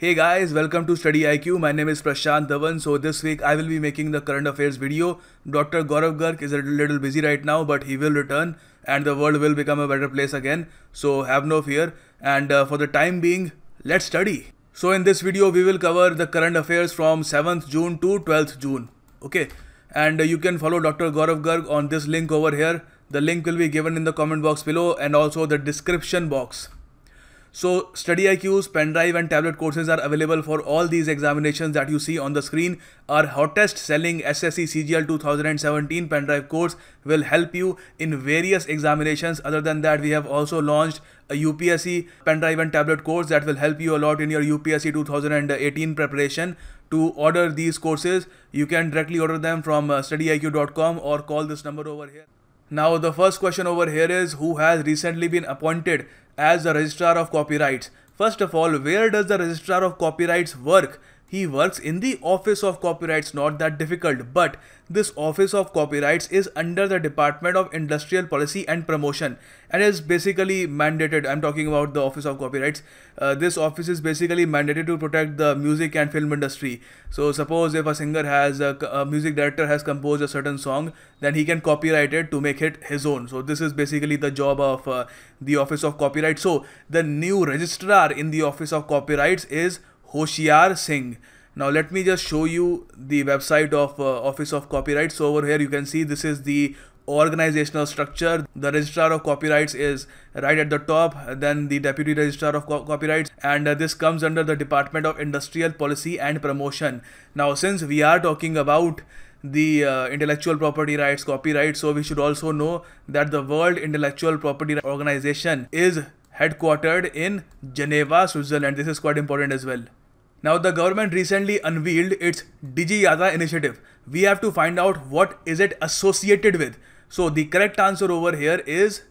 Hey guys, welcome to StudyIQ. My name is Prashant Dhawan. So this week I will be making the current affairs video. Dr. Gaurav Garg is a little busy right now, but he will return and the world will become a better place again. So have no fear. And for the time being, let's study. So in this video, we will cover the current affairs from 7th June to 12th June. Okay. And you can follow Dr. Gaurav Garg on this link over here. The link will be given in the comment box below and also the description box. So StudyIQ's pen drive and tablet courses are available for all these examinations that you see on the screen. Our hottest selling SSC CGL 2017 pen drive course will help you in various examinations. Other than that, we have also launched a UPSC pen drive and tablet course that will help you a lot in your UPSC 2018 preparation. To order these courses, you can directly order them from studyiq.com or call this number over here. Now the first question over here is, who has recently been appointed as the Registrar of Copyrights? First of all, where does the Registrar of Copyrights work? He works in the Office of Copyrights, not that difficult, but this Office of Copyrights is under the Department of Industrial Policy and Promotion and is basically mandated. I'm talking about the Office of Copyrights. This office is basically mandated to protect the music and film industry. So suppose if a singer has, a music director has composed a certain song, then he can copyright it to make it his own. So this is basically the job of the Office of Copyright. So the new registrar in the Office of Copyrights is Hoshiar Singh. Now let me just show you the website of Office of Copyright. So over here you can see this is the organizational structure. The Registrar of Copyrights is right at the top, then the Deputy Registrar of Copyrights, and this comes under the Department of Industrial Policy and Promotion. Now since we are talking about the intellectual property rights, copyright, so we should also know that the World Intellectual Property Organization is headquartered in Geneva, Switzerland. This is quite important as well. Now the government recently unveiled its Digi Yatra initiative. We have to find out what is it associated with. So the correct answer over here is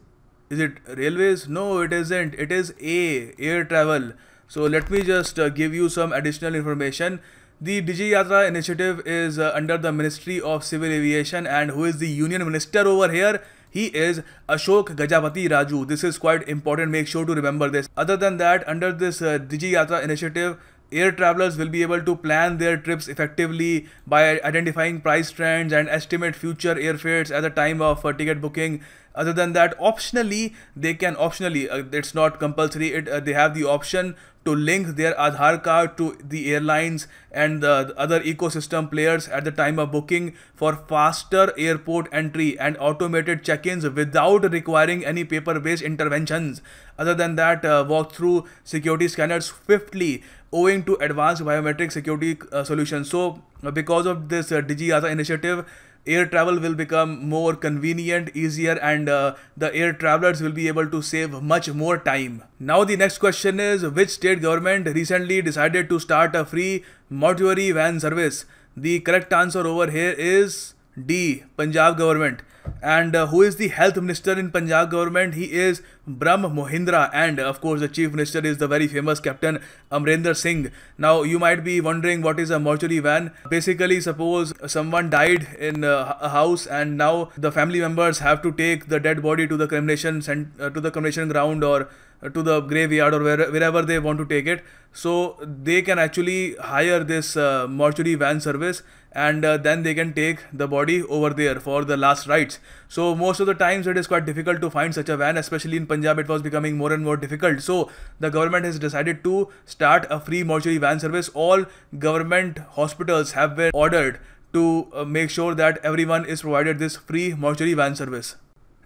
it railways? No, it isn't. It is A, air travel. So let me just give you some additional information. The Digi Yatra initiative is under the Ministry of Civil Aviation, and who is the Union Minister over here? He is Ashok Gajapati Raju. This is quite important. Make sure to remember this. Other than that, under this Digi Yatra initiative, air travelers will be able to plan their trips effectively by identifying price trends and estimate future airfares at the time of ticket booking. Other than that, optionally, they can it's not compulsory. They have the option to link their Aadhaar card to the airlines and the other ecosystem players at the time of booking for faster airport entry and automated check-ins without requiring any paper-based interventions. Other than that, walk through security scanners swiftly owing to advanced biometric security solutions. So because of this Digi Yatra initiative, air travel will become more convenient, easier, and the air travelers will be able to save much more time. Now the next question is, which state government recently decided to start a free mortuary van service? The correct answer over here is D, Punjab government. And who is the health minister in Punjab government? He is Brahm Mohindra, and of course the chief minister is the very famous Captain Amrinder Singh. Now you might be wondering, what is a mortuary van? Basically, suppose someone died in a house and now the family members have to take the dead body to the cremation ground or to the graveyard or wherever they want to take it. So they can actually hire this mortuary van service, and then they can take the body over there for the last rites. So most of the times it is quite difficult to find such a van, especially in Punjab. It was becoming more and more difficult. So the government has decided to start a free mortuary van service. All government hospitals have been ordered to make sure that everyone is provided this free mortuary van service.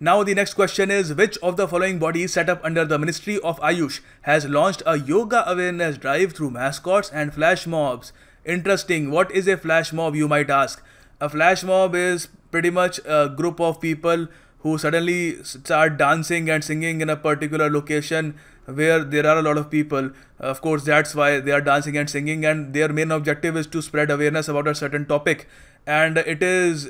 Now the next question is, which of the following bodies set up under the Ministry of Ayush has launched a yoga awareness drive through mascots and flash mobs? Interesting. What is a flash mob, you might ask? A flash mob is pretty much a group of people who suddenly start dancing and singing in a particular location where there are a lot of people. Of course, that's why they are dancing and singing, and their main objective is to spread awareness about a certain topic. And it is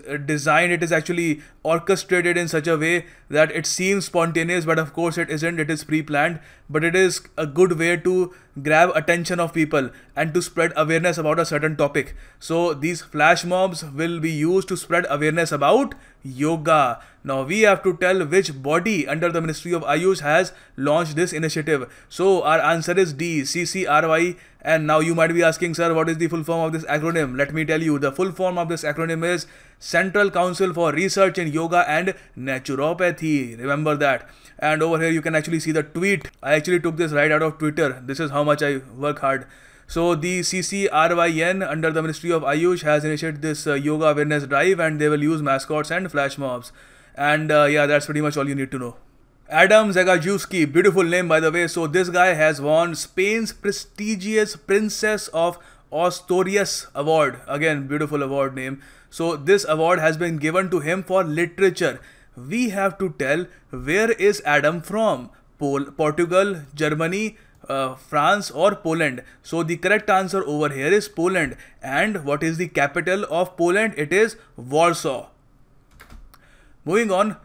actually orchestrated in such a way that it seems spontaneous, but of course it isn't. It is pre-planned, but it is a good way to grab attention of people and to spread awareness about a certain topic. So these flash mobs will be used to spread awareness about yoga. Now we have to tell which body under the Ministry of Ayush has launched this initiative. So our answer is D, CCRY. And now you might be asking, sir, what is the full form of this acronym? Let me tell you, the full form of this acronym is Central Council for Research in Yoga and Naturopathy. Remember that. And over here you can actually see the tweet. I actually took this right out of Twitter. This is how much I work hard. So the CCRYN under the Ministry of Ayush has initiated this yoga awareness drive, and they will use mascots and flash mobs. And yeah, that's pretty much all you need to know. Adam Zagajewski, beautiful name by the way. So this guy has won Spain's prestigious Princess of Asturias award. Again, beautiful award name. So this award has been given to him for literature. We have to tell, where is Adam from? Portugal, Germany, France or Poland? So the correct answer over here is Poland. And what is the capital of Poland? It is Warsaw. Moving on.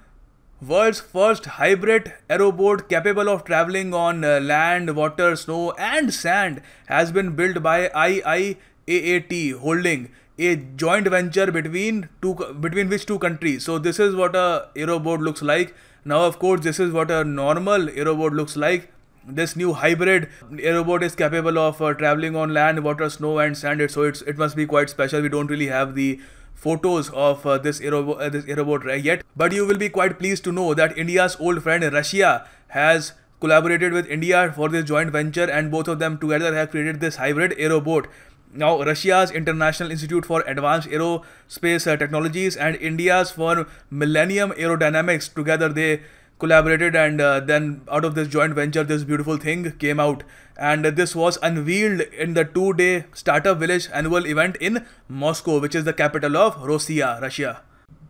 World's first hybrid aeroboat capable of traveling on land, water, snow and sand has been built by IAAT Holding, a joint venture between which two countries. So this is what a aeroboat looks like. Now of course this is what a normal aeroboat looks like. This new hybrid aeroboat is capable of traveling on land, water, snow and sand. So it must be quite special. We don't really have the photos of this aeroboat yet, but you will be quite pleased to know that India's old friend Russia has collaborated with India for this joint venture, and both of them together have created this hybrid aeroboat. Now Russia's International Institute for Advanced Aerospace Technologies and India's for Millennium Aerodynamics, together they collaborated, and then out of this joint venture this beautiful thing came out, and this was unveiled in the 2-day Startup Village annual event in Moscow, which is the capital of Russia.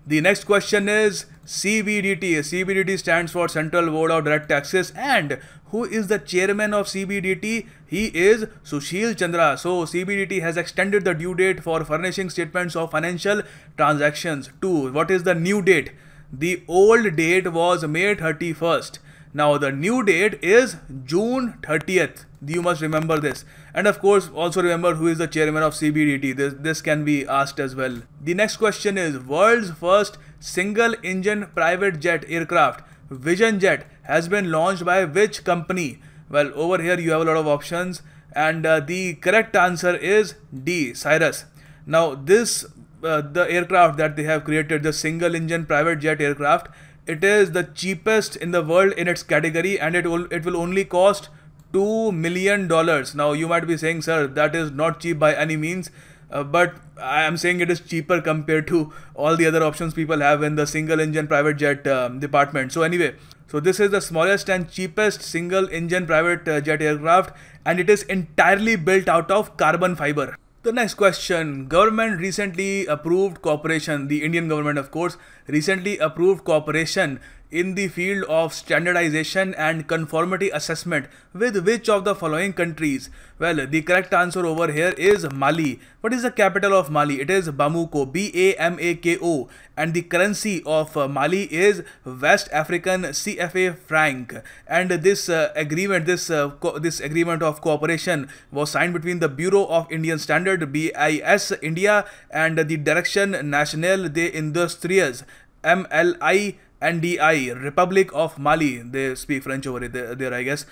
The next question is CBDT. CBDT stands for Central Board of Direct Taxes, and who is the chairman of CBDT? He is Sushil Chandra. So CBDT has extended the due date for furnishing statements of financial transactions to, what is the new date? The old date was May 31st. Now the new date is June 30th. You must remember this. And of course also remember who is the chairman of CBDT. This can be asked as well. The next question is world's first single engine private jet aircraft, Vision Jet, has been launched by which company? Well, over here you have a lot of options, and the correct answer is D, Cirrus. Now this the aircraft that they have created, the single engine private jet aircraft, it is the cheapest in the world in its category, and it will only cost $2 million. Now you might be saying, sir, that is not cheap by any means, but I am saying it is cheaper compared to all the other options people have in the single engine private jet department. So anyway, so this is the smallest and cheapest single engine private jet aircraft, and it is entirely built out of carbon fiber. The next question, government recently approved cooperation, the Indian government of course, recently approved cooperation in the field of standardization and conformity assessment with which of the following countries? Well, the correct answer over here is Mali. What is the capital of Mali? It is Bamako, Bamako, and the currency of Mali is West African CFA franc. And this agreement, this agreement of cooperation was signed between the Bureau of Indian Standard BIS India and the Direction Nationale des Industries MLI NDI, Republic of Mali. They speak French over there, I guess.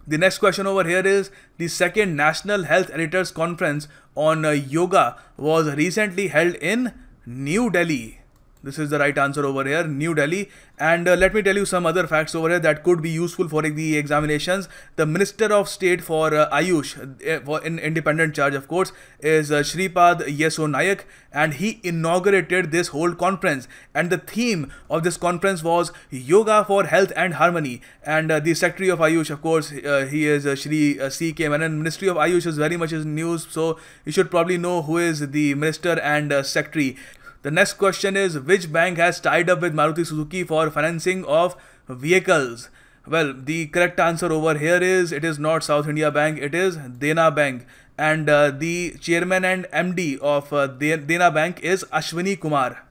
The next question over here is the second National Health Editors Conference on Yoga was recently held in New Delhi. This is the right answer over here, New Delhi. And let me tell you some other facts over here that could be useful for the examinations. The Minister of State for Ayush, for in independent charge of course, is Shripad Yeso Nayak, and he inaugurated this whole conference. And the theme of this conference was Yoga for Health and Harmony. And the Secretary of Ayush, of course, he is Shri C.K. Menon. Ministry of Ayush is very much in news, so you should probably know who is the Minister and Secretary. The next question is, which bank has tied up with Maruti Suzuki for financing of vehicles? Well, the correct answer over here is, it is not South India Bank, it is Dena Bank. And the chairman and MD of Dena Bank is Ashwini Kumar.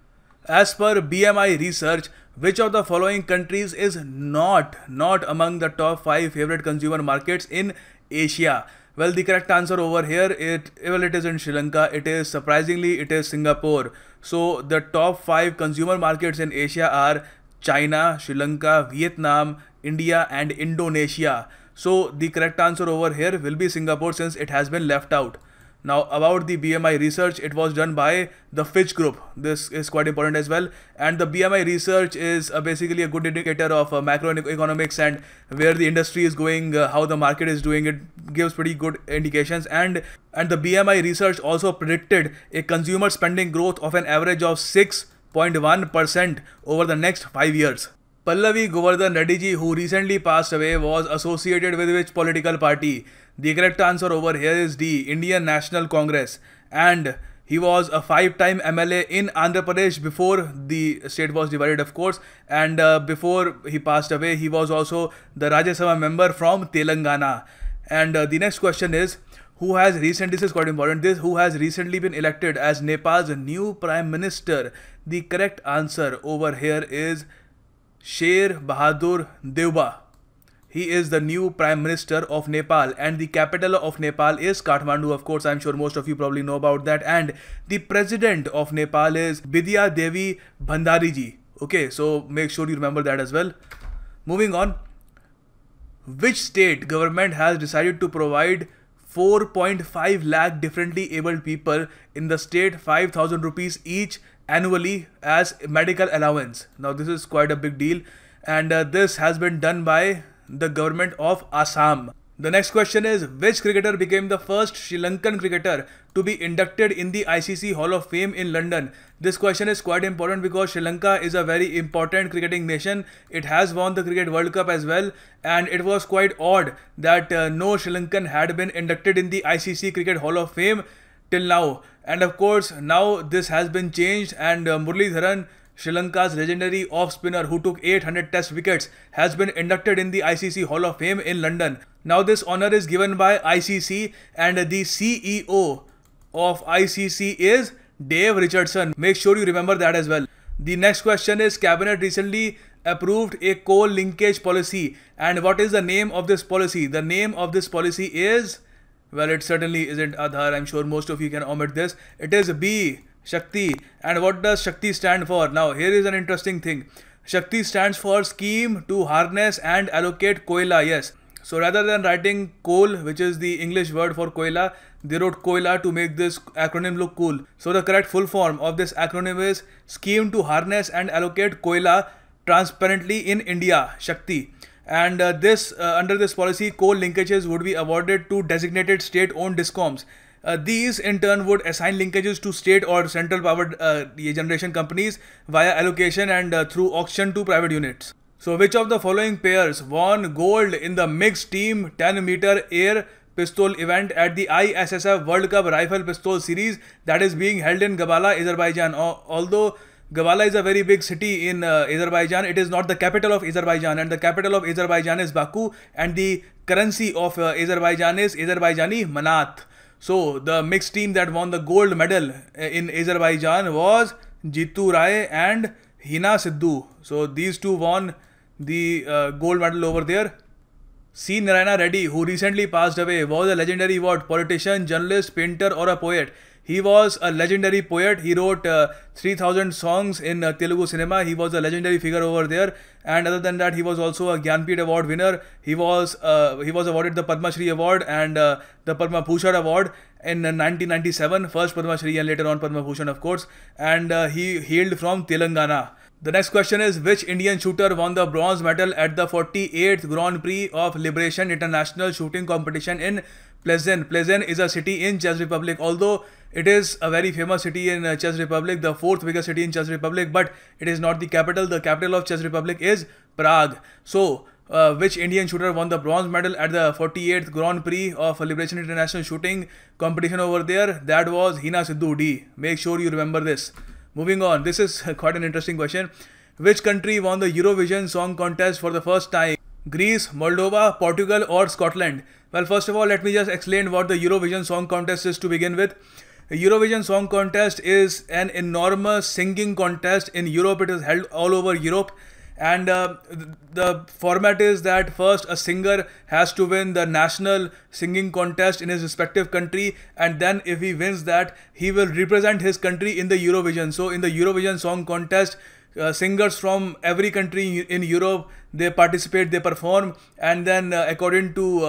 As per BMI Research, which of the following countries is not among the top 5 favorite consumer markets in Asia? Well, the correct answer over here, it is in Sri Lanka. It is, surprisingly, it is Singapore. So the top 5 consumer markets in Asia are China, Sri Lanka, Vietnam, India and Indonesia. So the correct answer over here will be Singapore, since it has been left out. Now about the BMI research, it was done by the Fitch Group. This is quite important as well. And the BMI research is basically a good indicator of macroeconomics and where the industry is going, how the market is doing. It gives pretty good indications. And the BMI research also predicted a consumer spending growth of an average of 6.1% over the next 5 years. Palvai Govardhan Reddy ji, who recently passed away, was associated with which political party? The correct answer over here is D, Indian National Congress. And he was a 5-time MLA in Andhra Pradesh before the state was divided, of course. And before he passed away, he was also the Rajya Sabha member from Telangana. And the next question is, who has recently been elected as Nepal's new Prime Minister? The correct answer over here is Sher Bahadur Deuba. He is the new Prime Minister of Nepal, and the capital of Nepal is Kathmandu. Of course, I'm sure most of you probably know about that. And the President of Nepal is Bidya Devi Bhandari ji. Okay, so make sure you remember that as well. Moving on. Which state government has decided to provide 4.5 lakh differently abled people in the state 5,000 rupees each annually as medical allowance? Now this is quite a big deal, and this has been done by the government of Assam. The next question is, which cricketer became the first Sri Lankan cricketer to be inducted in the ICC Hall of Fame in London? This question is quite important because Sri Lanka is a very important cricketing nation. It has won the Cricket World Cup as well, and it was quite odd that no Sri Lankan had been inducted in the ICC Cricket Hall of Fame till now. And of course, now this has been changed, and Muralidharan, Sri Lanka's legendary off-spinner who took 800 test wickets, has been inducted in the ICC Hall of Fame in London. Now this honour is given by ICC, and the CEO of ICC is Dave Richardson. Make sure you remember that as well. The next question is, Cabinet recently approved a coal linkage policy, and what is the name of this policy? The name of this policy is, well, it certainly isn't Aadhaar. I'm sure most of you can omit this. It is B, Shakti. And what does Shakti stand for? Now here is an interesting thing. Shakti stands for Scheme to Harness and Allocate Koila. Yes. So rather than writing coal, which is the English word for Koila, they wrote Koila to make this acronym look cool. So the correct full form of this acronym is Scheme to Harness and Allocate Koila Transparently in India, Shakti. And under this policy, coal linkages would be awarded to designated state-owned discoms. These in turn would assign linkages to state or central power generation companies via allocation and through auction to private units. So which of the following pairs won gold in the mixed team 10-meter air pistol event at the ISSF World Cup Rifle Pistol Series that is being held in Gabala, Azerbaijan? Although Gabala is a very big city in Azerbaijan, it is not the capital of Azerbaijan, and the capital of Azerbaijan is Baku, and the currency of Azerbaijan is Azerbaijani Manat. So the mixed team that won the gold medal in Azerbaijan was Jitu Rai and Hina Sidhu. So these two won the gold medal over there. C. Narayana Reddy, who recently passed away, was a legendary politician, journalist, painter or a poet? He was a legendary poet. He wrote 3,000 songs in Telugu cinema. He was a legendary figure over there. And other than that, he was also a Gyanpith Award winner. He was awarded the Padma Shri Award and the Padma Bhushan Award in 1997. First Padma Shri and later on Padma Bhushan, of course. And he hailed from Telangana. The next question is, which Indian shooter won the bronze medal at the 48th Grand Prix of Liberation International Shooting Competition in Plzeň? Plzeň is a city in Czech Republic. Although it is a very famous city in Czech Republic, the fourth biggest city in Czech Republic, but it is not the capital. The capital of Czech Republic is Prague. So, which Indian shooter won the bronze medal at the 48th Grand Prix of Liberation International Shooting Competition over there? That was Hina Sidhu, D. Make sure you remember this. Moving on, this is quite an interesting question. Which country won the Eurovision Song Contest for the first time? Greece, Moldova, Portugal or Scotland? Well, first of all, let me just explain what the Eurovision Song Contest is to begin with. The Eurovision Song Contest is an enormous singing contest in Europe. It is held all over Europe, And the format is that first a singer has to win the national singing contest in his respective country, and then if he wins that, he will represent his country in the Eurovision. So in the Eurovision Song Contest, singers from every country in Europe, they participate, they perform, and then according to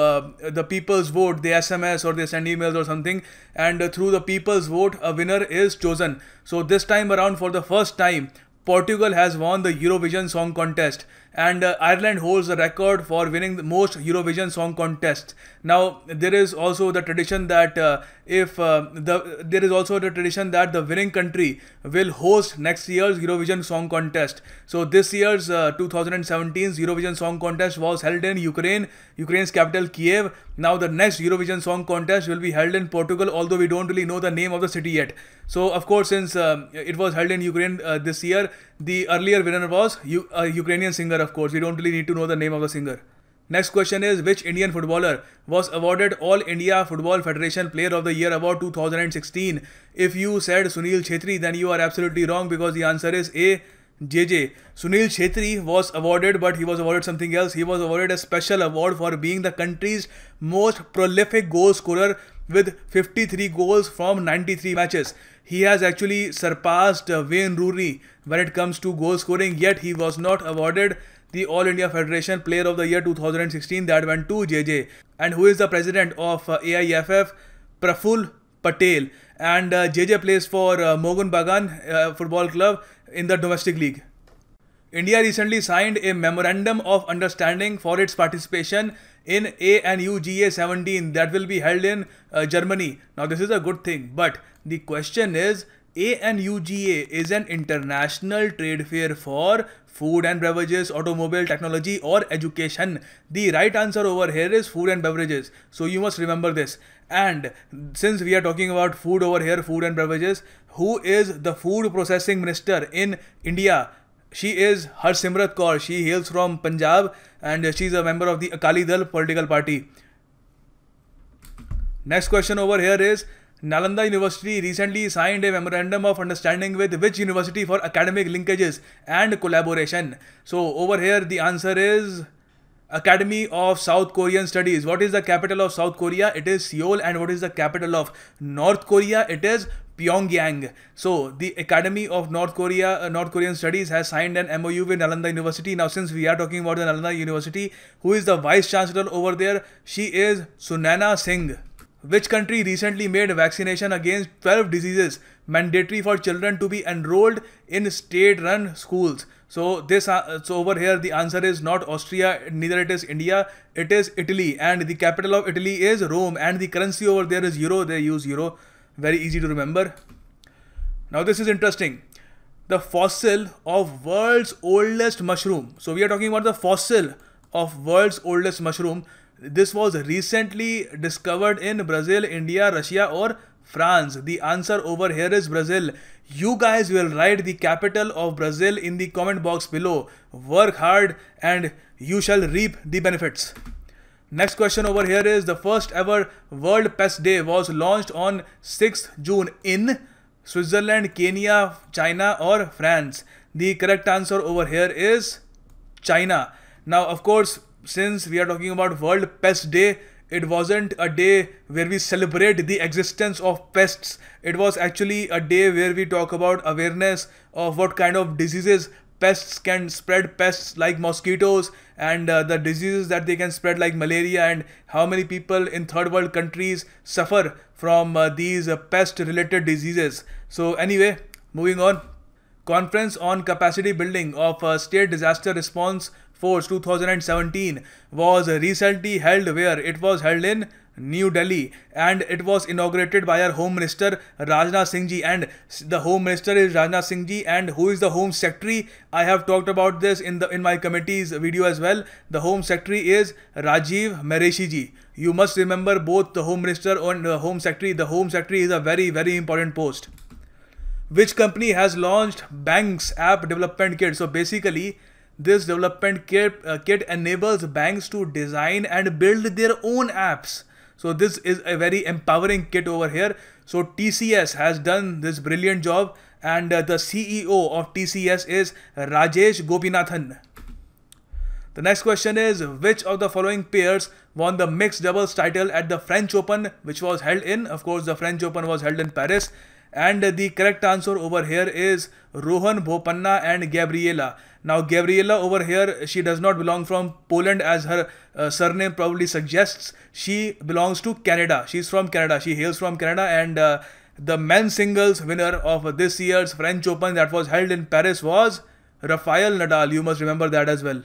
the people's vote, they SMS or they send emails or something, and through the people's vote, a winner is chosen. So this time around, for the first time, Portugal has won the Eurovision Song Contest, and Ireland holds the record for winning the most Eurovision Song Contests. Now there is also the tradition that the winning country will host next year's Eurovision Song Contest. So this year's 2017's Eurovision Song Contest was held in Ukraine's capital Kiev. Now the next Eurovision Song Contest will be held in Portugal, although we don't really know the name of the city yet. So of course, since it was held in Ukraine this year, the earlier winner was a Ukrainian singer. Of course, we don't really need to know the name of the singer. Next question is, which Indian footballer was awarded All India Football Federation Player of the Year Award 2016? If you said Sunil Chhetri, then you are absolutely wrong, because the answer is A, JJ. Sunil Chhetri was awarded, but he was awarded something else. He was awarded a special award for being the country's most prolific goal scorer with 53 goals from 93 matches. He has actually surpassed Wayne Rooney when it comes to goal scoring, yet he was not awarded the All India Federation Player of the Year 2016. That went to JJ. And who is the president of AIFF? Praful Patel. And JJ plays for Mohun Bagan Football Club in the domestic league. India recently signed a Memorandum of Understanding for its participation in ANUGA 17 that will be held in Germany. Now this is a good thing, but the question is, ANUGA is an international trade fair for food and beverages, automobile, technology or education. The right answer over here is food and beverages. So you must remember this. And since we are talking about food over here, food and beverages, who is the food processing minister in India? She is Harsimrat Kaur. She hails from Punjab and she is a member of the Akali Dal political party. Next question over here is, Nalanda University recently signed a Memorandum of Understanding with which university for academic linkages and collaboration? So over here the answer is Academy of South Korean Studies. What is the capital of South Korea? It is Seoul. And what is the capital of North Korea? It is Pyongyang. So the Academy of North Korean Studies has signed an MOU with Nalanda University. Now since we are talking about the Nalanda University, who is the Vice Chancellor over there? She is Sunaina Singh. Which country recently made vaccination against 12 diseases mandatory for children to be enrolled in state-run schools? So over here the answer is not Austria, neither it is India, it is Italy, and the capital of Italy is Rome, and the currency over there is euro. They use euro. Very easy to remember. Now this is interesting. The fossil of world's oldest mushroom. So we are talking about the fossil of world's oldest mushroom. This was recently discovered in Brazil, India, Russia or France. The answer over here is Brazil. You guys will write the capital of Brazil in the comment box below. Work hard and you shall reap the benefits. Next question over here is, the first ever World Pest Day was launched on 6th June in Switzerland, Kenya, China or France? The correct answer over here is China. Now of course, since we are talking about World Pest Day, it wasn't a day where we celebrate the existence of pests. It was actually a day where we talk about awareness of what kind of diseases pests can spread, pests like mosquitoes, and the diseases that they can spread like malaria, and how many people in third world countries suffer from these pest related diseases. So anyway, moving on. Conference on Capacity Building of State Disaster Response Force 2017 was recently held where? It was held in New Delhi, and it was inaugurated by our Home Minister Rajnath Singh Ji, and the Home Minister is Rajnath Singh Ji, and who is the Home Secretary? I have talked about this in my committee's video as well. The Home Secretary is Rajiv Mereshi Ji. You must remember both the Home Minister and the Home Secretary. The Home Secretary is a very, very important post. Which company has launched Banks App Development Kit? So basically, this development kit enables banks to design and build their own apps. So this is a very empowering kit over here. So TCS has done this brilliant job, and the CEO of TCS is Rajesh Gopinathan. The next question is, which of the following pairs won the mixed doubles title at the French Open, which was held in, of course, the French Open was held in Paris. And the correct answer over here is Rohan Bopanna and Gabriela. Now, Gabriela over here, she does not belong from Poland as her surname probably suggests. She belongs to Canada. She's from Canada. She hails from Canada. And the men's singles winner of this year's French Open that was held in Paris was Rafael Nadal. You must remember that as well.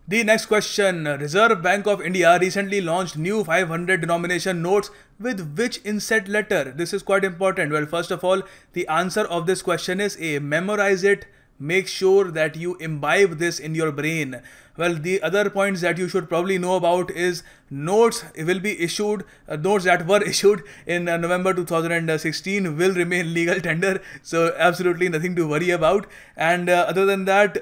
The next question, Reserve Bank of India recently launched new 500 denomination notes with which inset letter? This is quite important. Well, first of all, the answer of this question is A. Memorize it. Make sure that you imbibe this in your brain. Well, the other points that you should probably know about is notes will be issued, notes that were issued in November 2016 will remain legal tender. So absolutely nothing to worry about. And other than that,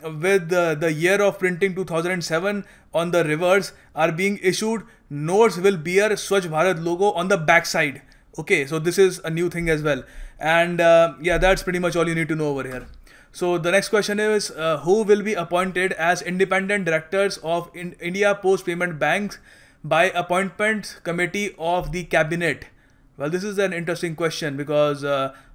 with the year of printing 2007 on the reverse are being issued, notes will bear Swachh Bharat logo on the backside. Okay, so this is a new thing as well. And yeah, that's pretty much all you need to know over here. So the next question is, who will be appointed as independent directors of India Post Payment Banks by appointment committee of the cabinet? Well, this is an interesting question because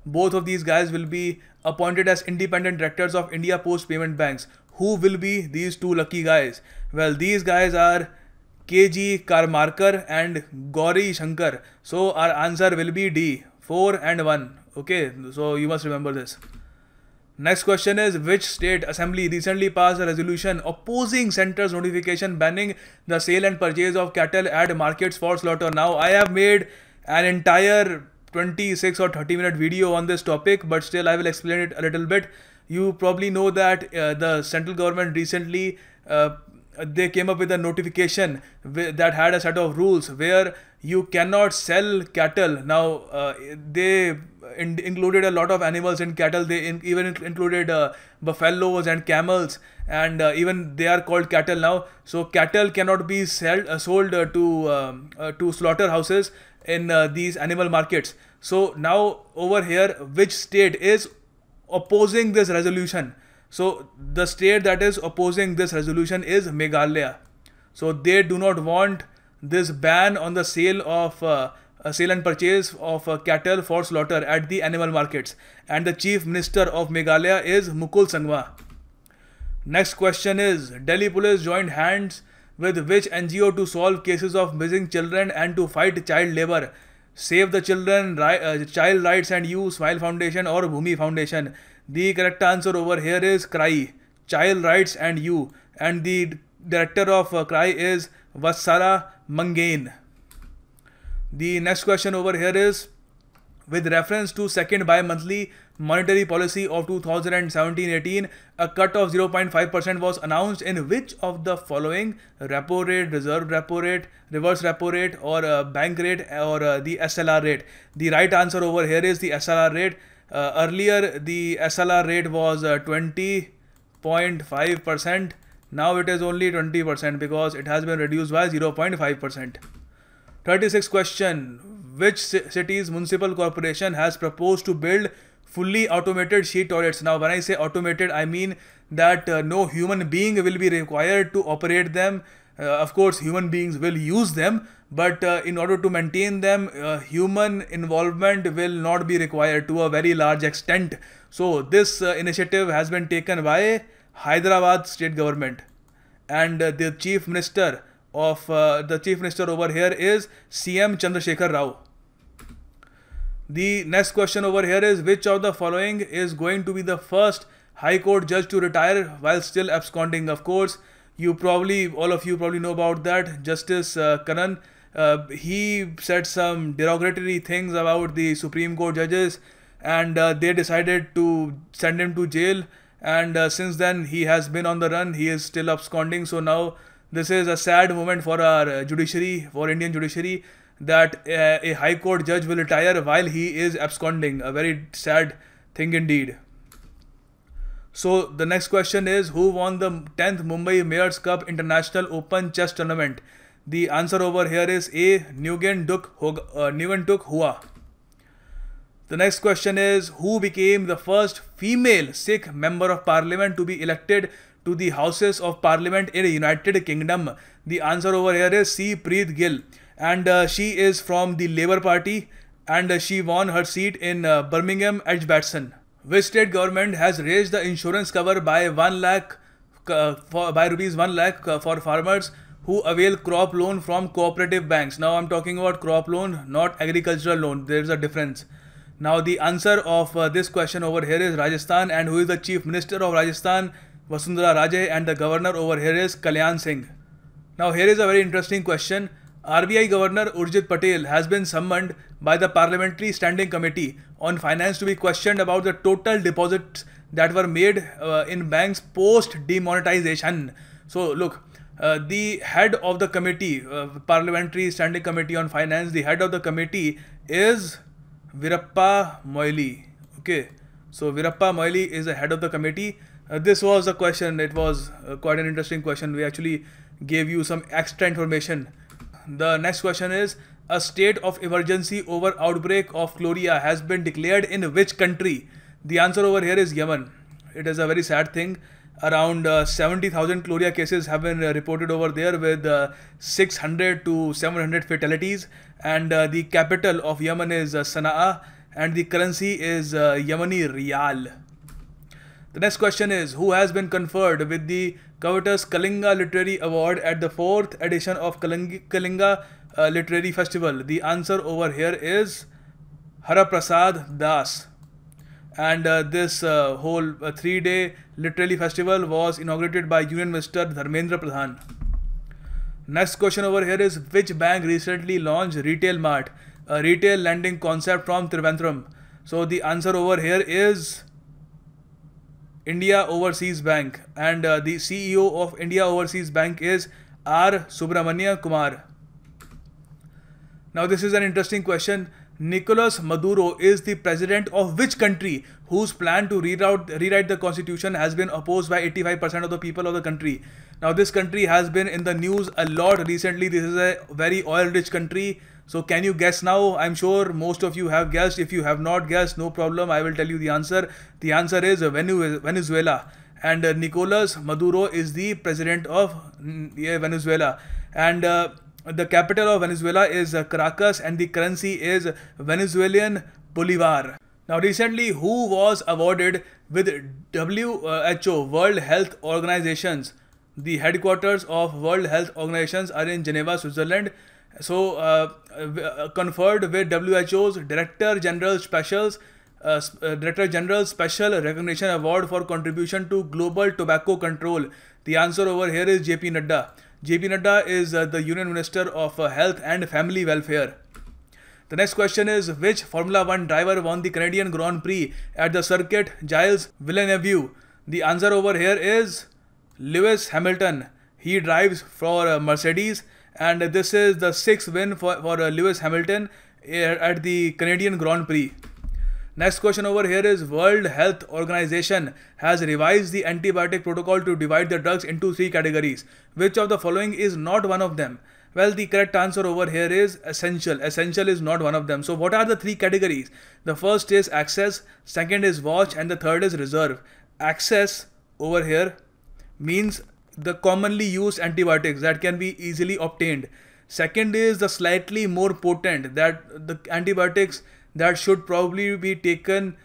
both of these guys will be appointed as independent directors of India Post Payment Banks. Who will be these two lucky guys? Well, these guys are KG Karmarkar and Gauri Shankar. So our answer will be D, 4 and 1. Okay, so you must remember this. Next question is, which state assembly recently passed a resolution opposing centre's notification banning the sale and purchase of cattle at markets for slaughter? Now, I have made an entire 26 or 30-minute video on this topic, but still I will explain it a little bit. You probably know that the central government recently they came up with a notification that had a set of rules where you cannot sell cattle. Now, they included a lot of animals in cattle. They even included buffaloes and camels, and even they are called cattle now. So cattle cannot be sold to slaughterhouses in these animal markets. So now over here, which state is opposing this resolution? So the state that is opposing this resolution is Meghalaya. So they do not want this ban on the sale of sale and purchase of cattle for slaughter at the animal markets. And the Chief Minister of Meghalaya is Mukul Sangma. Next question is, Delhi Police joined hands with which NGO to solve cases of missing children and to fight child labour? Save the Children, Child Rights and You, Smile Foundation or Bhumi Foundation? The correct answer over here is CRY, Child Rights and You. And the director of CRY is Vatsala Mangain. The next question over here is, with reference to second bi-monthly monetary policy of 2017-18, a cut of 0.5% was announced in which of the following? Repo rate, reserve repo rate, reverse repo rate, or bank rate, or the SLR rate? The right answer over here is the SLR rate. Earlier, the SLR rate was 20.5%. Now it is only 20% because it has been reduced by 0.5%. 36th question. Which city's municipal corporation has proposed to build fully automated sheet toilets? Now, when I say automated, I mean that no human being will be required to operate them. Of course, human beings will use them, but in order to maintain them, human involvement will not be required to a very large extent. So, this initiative has been taken by Hyderabad state government, and the chief minister over here is CM Chandrasekhar Rao. The next question over here is, which of the following is going to be the first High Court judge to retire while still absconding? Of course, all of you probably know about that. Justice Kanan, he said some derogatory things about the Supreme Court judges, and they decided to send him to jail. And since then, he has been on the run. He is still absconding. So now this is a sad moment for our judiciary, for Indian judiciary, that a High Court judge will retire while he is absconding. A very sad thing indeed. So the next question is, who won the 10th Mumbai Mayor's Cup International Open Chess Tournament? The answer over here is A. Nguyen Duk Hua. The next question is, who became the first female Sikh member of parliament to be elected to the Houses of Parliament in the United Kingdom? The answer over here is C. Preet Gill, and she is from the Labour Party, and she won her seat in Birmingham Edgbaston. Which state government has raised the insurance cover by 1 lakh by rupees 1 lakh for farmers who avail crop loan from cooperative banks? Now I'm talking about crop loan, not agricultural loan. There is a difference. Now the answer of this question over here is Rajasthan, and who is the Chief Minister of Rajasthan? Vasundhara Raje, and the Governor over here is Kalyan Singh. Now here is a very interesting question. RBI Governor Urjit Patel has been summoned by the Parliamentary Standing Committee on Finance to be questioned about the total deposits that were made in banks post demonetization. So look, the head of the committee, Parliamentary Standing Committee on Finance, the head of the committee is Veerappa Moily. Okay, so Veerappa Moily is the head of the committee. This was a question. It was quite an interesting question. We actually gave you some extra information. The next question is, a state of emergency over outbreak of cholera has been declared in which country? The answer over here is Yemen. It is a very sad thing. Around 70,000 cholera cases have been reported over there, with 600 to 700 fatalities. And the capital of Yemen is Sana'a, and the currency is Yemeni Riyal. The next question is, who has been conferred with the covetous Kalinga Literary Award at the 4th edition of Kalinga Literary Festival? The answer over here is Haraprasad Das. And this whole 3-day literary festival was inaugurated by Union Minister Dharmendra Pradhan. Next question over here is, which bank recently launched Retail Mart, a retail lending concept from Trivandrum? So the answer over here is India Overseas Bank, and the CEO of India Overseas Bank is R. Subramania Kumar. Now this is an interesting question. Nicolas Maduro is the president of which country whose plan to rewrite the constitution has been opposed by 85% of the people of the country? Now this country has been in the news a lot recently. This is a very oil-rich country. So can you guess now? I'm sure most of you have guessed. If you have not guessed, no problem. I will tell you the answer. The answer is Venezuela. And Nicolas Maduro is the president of Venezuela. And the capital of Venezuela is Caracas, and the currency is Venezuelan Bolivar. Now recently, who was awarded with WHO, World Health Organizations? The headquarters of World Health Organizations are in Geneva, Switzerland. So conferred with WHO's Director General Special Recognition Award for contribution to global tobacco control. The answer over here is JP Nadda. JP Nadda is the Union Minister of Health and Family Welfare. The next question is, which Formula 1 driver won the Canadian Grand Prix at the circuit Gilles Villeneuve? The answer over here is Lewis Hamilton. He drives for Mercedes, and this is the 6th win for Lewis Hamilton at the Canadian Grand Prix. Next question over here is, World Health Organization has revised the antibiotic protocol to divide the drugs into 3 categories. Which of the following is not one of them? Well, the correct answer over here is essential. Essential is not one of them. So what are the 3 categories? The first is access, second is watch, and the third is reserve. Access over here means the commonly used antibiotics that can be easily obtained. Second is the slightly more potent, that the antibiotics that should probably be taken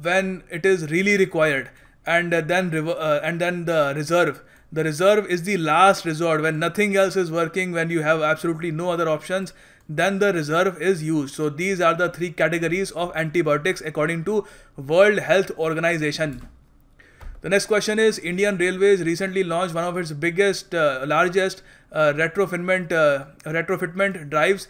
when it is really required. And then the reserve. The reserve is the last resort, when nothing else is working, when you have absolutely no other options, then the reserve is used. So these are the 3 categories of antibiotics according to World Health Organization. The next question is, Indian Railways recently launched one of its largest retrofitment drives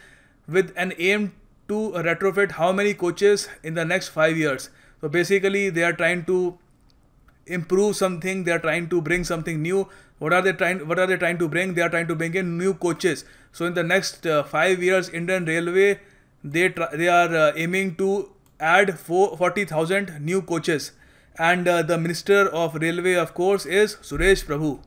with an aim to retrofit how many coaches in the next 5 years. So basically they are trying to improve something, they are trying to bring something new. What are they trying to bring? They are trying to bring in new coaches. So in the next 5 years, Indian Railway, they are aiming to add 40,000 new coaches. And the Minister of Railway, of course, is Suresh Prabhu.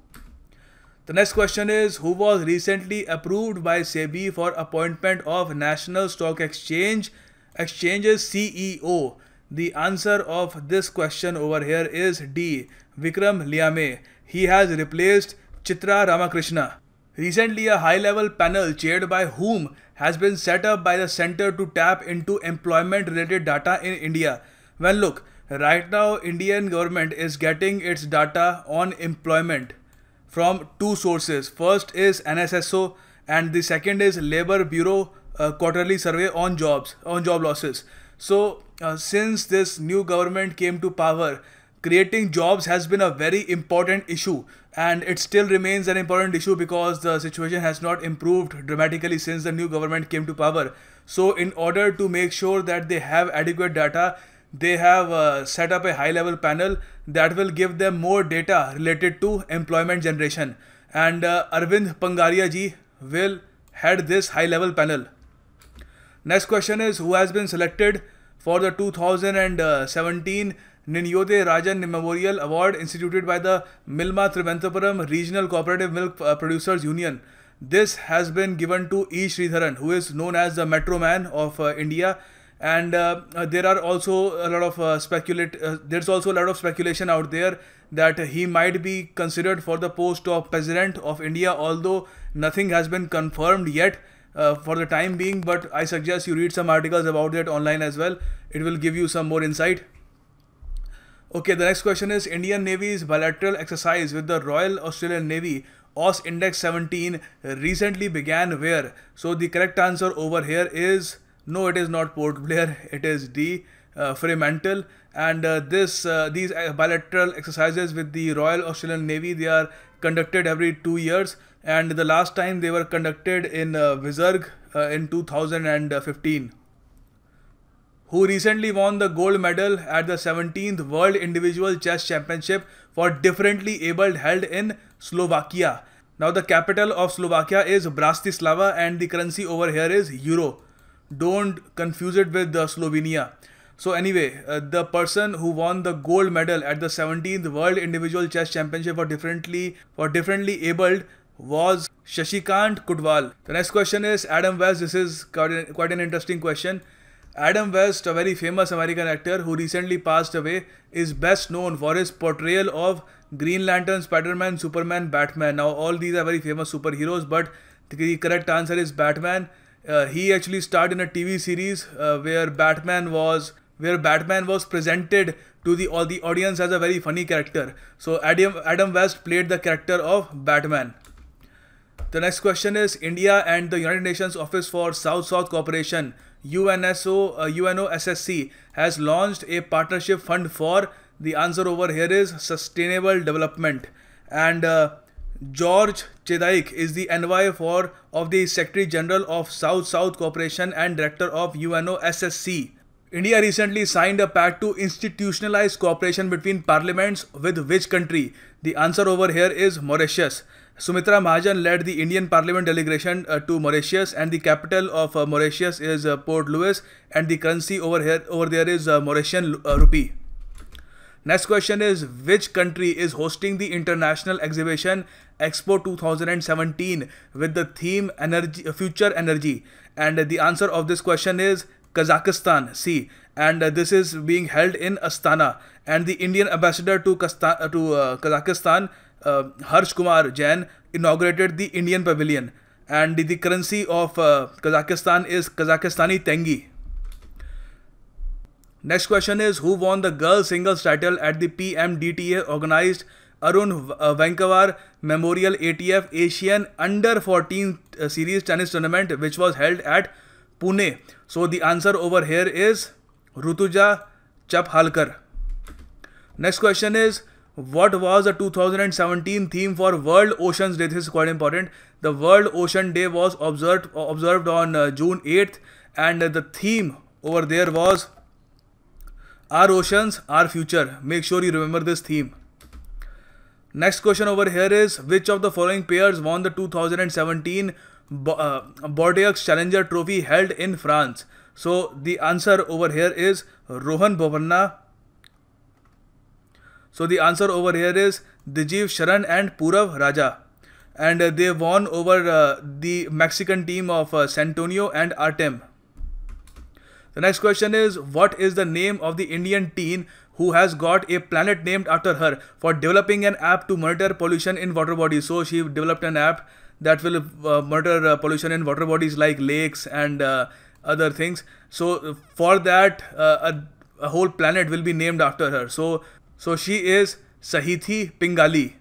The next question is, who was recently approved by SEBI for appointment of National Stock Exchange's CEO? The answer of this question over here is D. Vikram Liame. He has replaced Chitra Ramakrishna. Recently, a high-level panel chaired by whom has been set up by the Center to tap into employment-related data in India. Well, look, right now Indian government is getting its data on employment from two sources. First is NSSO and the second is Labour Bureau quarterly survey on job losses. So since this new government came to power, creating jobs has been a very important issue, and it still remains an important issue because the situation has not improved dramatically since the new government came to power. So in order to make sure that they have adequate data, they have set up a high-level panel that will give them more data related to employment generation. And Arvind Pangaria ji will head this high-level panel. Next question is, who has been selected for the 2017 Ninyode Rajan Memorial Award instituted by the Milma Trivandrum Regional Cooperative Milk Producers Union? This has been given to E. Sridharan, who is known as the Metro Man of India. And there are also a lot of there's also a lot of speculation out there that he might be considered for the post of President of India, although nothing has been confirmed yet for the time being. But I suggest you read some articles about that online as well. It will give you some more insight. Okay, the next question is, Indian Navy's bilateral exercise with the Royal Australian Navy AUS Index 17 recently began where? So the correct answer over here is, no, it is not Port Blair, it is D, Fremantle. And these bilateral exercises with the Royal Australian Navy, they are conducted every 2 years, and the last time they were conducted in Vizag in 2015. Who recently won the gold medal at the 17th World Individual Chess Championship for Differently Abled held in Slovakia. Now the capital of Slovakia is Bratislava and the currency over here is Euro. Don't confuse it with Slovenia. So anyway, the person who won the gold medal at the 17th World Individual Chess Championship for differently abled was Shashikant Kudwal. The next question is, Adam West. This is quite an interesting question. Adam West, a very famous American actor who recently passed away, is best known for his portrayal of Green Lantern, Spider-Man, Superman, Batman. Now all these are very famous superheroes, but the correct answer is Batman. He actually starred in a TV series where Batman was presented to all the audience as a very funny character. So Adam West played the character of Batman. The next question is, India and the United Nations Office for South-South Cooperation, UNOSSC, has launched a partnership fund for, the answer over here is Sustainable Development. And George Chedaik is the envoy of the Secretary General of South-South Cooperation and Director of UNOSSC. India recently signed a pact to institutionalize cooperation between parliaments with which country? The answer over here is Mauritius. Sumitra Mahajan led the Indian Parliament delegation to Mauritius, and the capital of Mauritius is Port Louis, and the currency over there is Mauritian rupee. Next question is, which country is hosting the international exhibition Expo 2017 with the theme Future Energy? And the answer of this question is Kazakhstan. C. And this is being held in Astana. And the Indian ambassador to Kazakhstan, Harsh Kumar Jain, inaugurated the Indian Pavilion. And the currency of Kazakhstan is Kazakhstani Tengi. Next question is, who won the girls singles title at the PMDTA organized Arun Vankawar Memorial ATF Asian Under 14 Series Tennis Tournament, which was held at Pune? So the answer over here is Rutuja Chaphalkar. Next question is, what was the 2017 theme for World Oceans Day? This is quite important. The World Ocean Day was observed on June 8th, and the theme over there was Our Oceans, Our Future. Make sure you remember this theme. Next question over here is, which of the following pairs won the 2017 Bordeaux Challenger Trophy held in France? So the answer over here is Rohan Bopanna. So the answer over here is Dijiv Sharan and Purav Raja. And they won over the Mexican team of Santonio and Artem. The next question is, what is the name of the Indian teen who has got a planet named after her for developing an app to monitor pollution in water bodies? So she developed an app that will monitor pollution in water bodies like lakes and other things. So for that, a whole planet will be named after her. So she is Sahithi Pingali.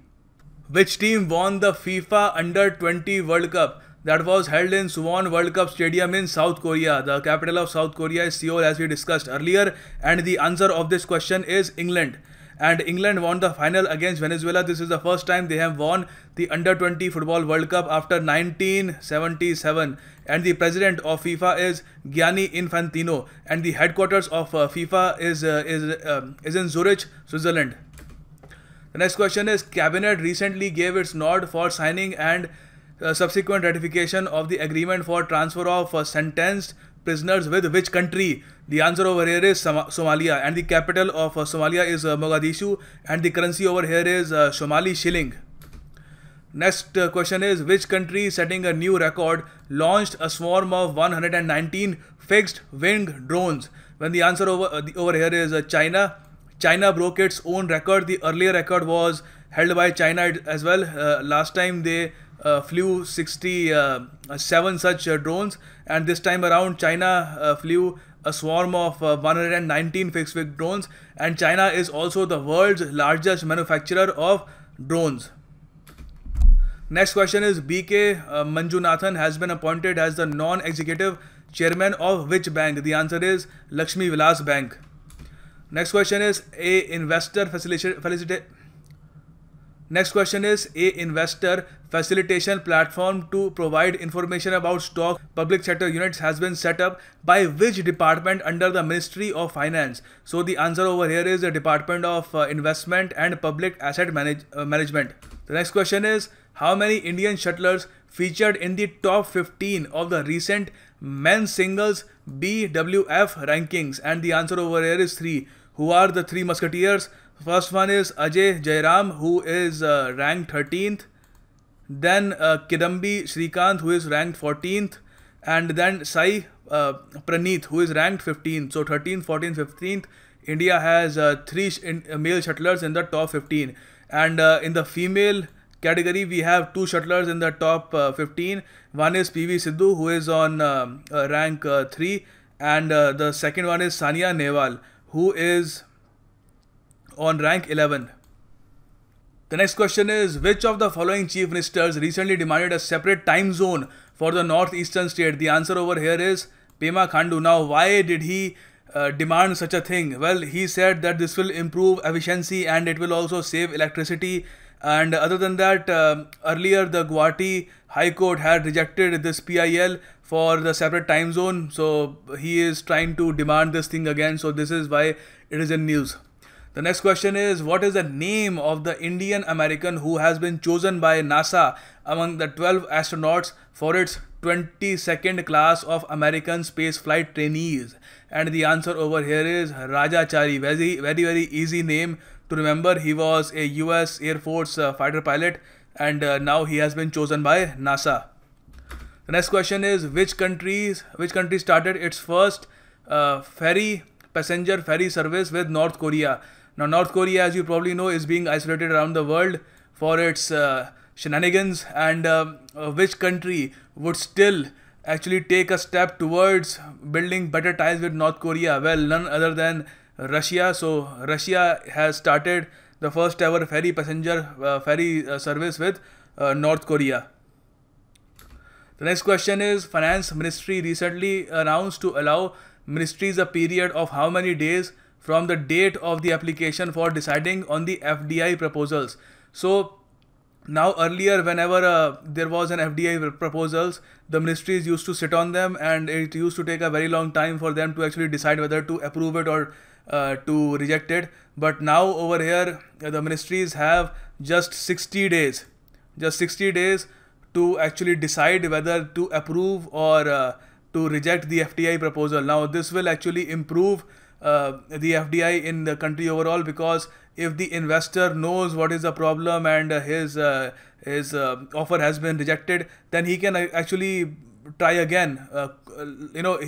Which team won the FIFA Under-20 World Cup that was held in Suwon World Cup Stadium in South Korea? The capital of South Korea is Seoul, as we discussed earlier, and the answer of this question is England. And England won the final against Venezuela. This is the first time they have won the Under-20 Football World Cup after 1977. And the president of FIFA is Gianni Infantino, and the headquarters of FIFA is in Zurich, Switzerland. The next question is, Cabinet recently gave its nod for signing and subsequent ratification of the agreement for transfer of sentenced prisoners with which country? The answer over here is Somalia, and the capital of Somalia is Mogadishu, and the currency over here is Somali shilling. Next question is, which country, setting a new record, launched a swarm of 119 fixed wing drones? When the answer over here is China. China broke its own record. The earlier record was held by China as well. Last time they flew 67 such drones, and this time around China flew a swarm of 119 fixed wing drones, and China is also the world's largest manufacturer of drones. Next question is, BK Manjunathan has been appointed as the non-executive chairman of which bank? The answer is Lakshmi Vilas Bank. Next question is, Investor Facilitation Platform to provide information about stock public sector units has been set up by which department under the Ministry of Finance? So the answer over here is the Department of Investment and Public Asset Management. The next question is, how many Indian shuttlers featured in the top 15 of the recent men's singles BWF rankings? And the answer over here is 3. Who are the 3 musketeers? First one is Ajay Jairam, who is ranked 13th. Then Kidambi Srikanth, who is ranked 14th. And then Sai Praneeth, who is ranked 15th. So 13th, 14th, 15th. India has 3 male shuttlers in the top 15. And in the female category, we have 2 shuttlers in the top 15. One is PV Sidhu, who is on rank 3. And the second one is Sania Nehwal, who is on rank 11. The next question is, which of the following chief ministers recently demanded a separate time zone for the northeastern state? The answer over here is Pema Khandu. Now, why did he demand such a thing? Well, he said that this will improve efficiency and it will also save electricity. And other than that, earlier the Guwahati High Court had rejected this PIL for the separate time zone. So he is trying to demand this thing again. So this is why it is in news. The next question is, what is the name of the Indian American who has been chosen by NASA among the 12 astronauts for its 22nd class of American spaceflight trainees? And the answer over here is Rajachari. Very easy name to remember. He was a US Air Force fighter pilot, and now he has been chosen by NASA. The next question is, which country started its first passenger ferry service with North Korea? Now, North Korea, as you probably know, is being isolated around the world for its shenanigans, and which country would still actually take a step towards building better ties with North Korea? Well, none other than Russia. So Russia has started the first ever passenger ferry service with North Korea. The next question is, Finance Ministry recently announced to allow ministries a period of how many days from the date of the application for deciding on the FDI proposals? So now, earlier, whenever there was an FDI proposals, the ministries used to sit on them, and it used to take a very long time for them to actually decide whether to approve it or to reject it. But now over here, the ministries have just 60 days to actually decide whether to approve or to reject the FDI proposal. Now, this will actually improve the FDI in the country overall, because if the investor knows what is the problem and his offer has been rejected, then he can actually try again.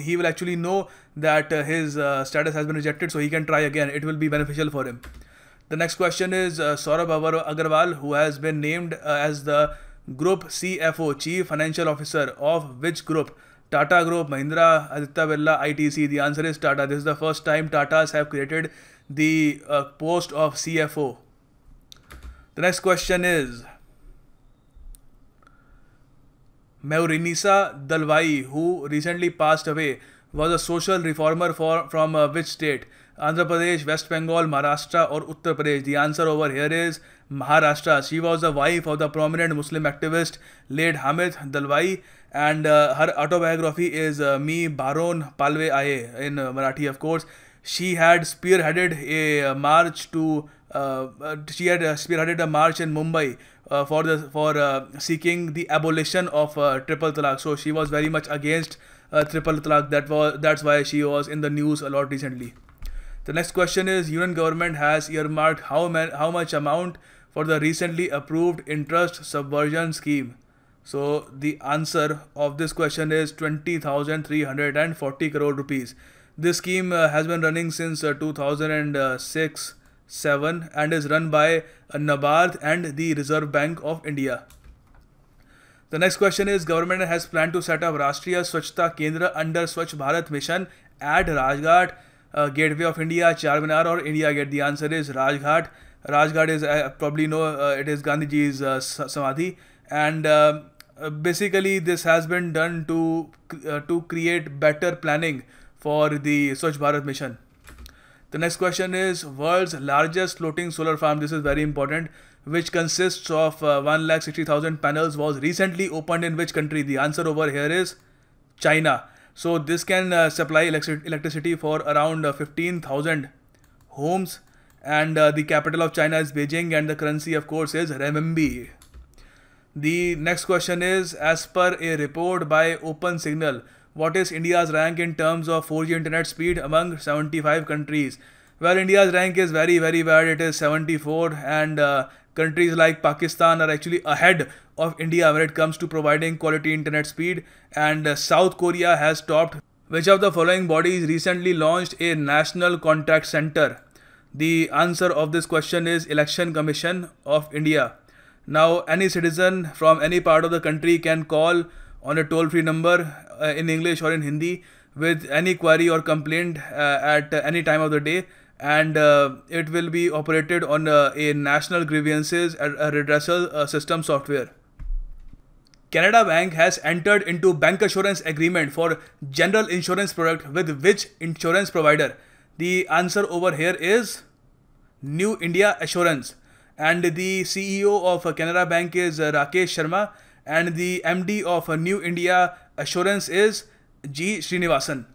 He will actually know that his status has been rejected, so he can try again. It will be beneficial for him. The next question is Saurabh Agarwal, who has been named as the Group CFO, Chief Financial Officer of which group? Tata Group, Mahindra, Aditya Birla, ITC. The answer is Tata. This is the first time Tatas have created the post of CFO. The next question is Mehrunnisa Dalwal, who recently passed away, was a social reformer from which state? Andhra Pradesh, West Bengal, Maharashtra or Uttar Pradesh? The answer over here is Maharashtra. She was the wife of the prominent Muslim activist late Hamid Dalwal, and her autobiography is Me Baron Palvai Aaye in Marathi, of course. She had spearheaded a march in Mumbai for seeking the abolition of triple talaq. So she was very much against triple talaq. That's why she was in the news a lot recently. The next question is Union government has earmarked how much amount for the recently approved Interest Subvention Scheme? So the answer of this question is 20,340 crore rupees. This scheme has been running since 2006-7 and is run by NABARD and the Reserve Bank of India. The next question is government has planned to set up Rashtriya Swachhta Kendra under Swachh Bharat Mission at Rajghat, Gateway of India, Charminar or India Gate. The answer is Rajghat. Rajghat is probably know it is Gandhiji's Samadhi, and basically this has been done to create better planning for the Swachh Bharat mission. The next question is world's largest floating solar farm. This is very important, which consists of 1,60,000 panels, was recently opened in which country? The answer over here is China. So this can supply electricity for around 15,000 homes, and the capital of China is Beijing, and the currency of course is renminbi. The next question is, as per a report by Open Signal, what is India's rank in terms of 4G internet speed among 75 countries? Well, India's rank is very bad. It is 74, and countries like Pakistan are actually ahead of India when it comes to providing quality internet speed, and South Korea has topped. Which of the following bodies recently launched a national contact center? The answer of this question is Election Commission of India. Now, any citizen from any part of the country can call on a toll-free number in English or in Hindi with any query or complaint at any time of the day, and it will be operated on a national grievances redressal system software. Canada Bank has entered into bank assurance agreement for general insurance product with which insurance provider? The answer over here is New India Assurance, and the CEO of Canada Bank is Rakesh Sharma, and the MD of New India Assurance is G. Srinivasan.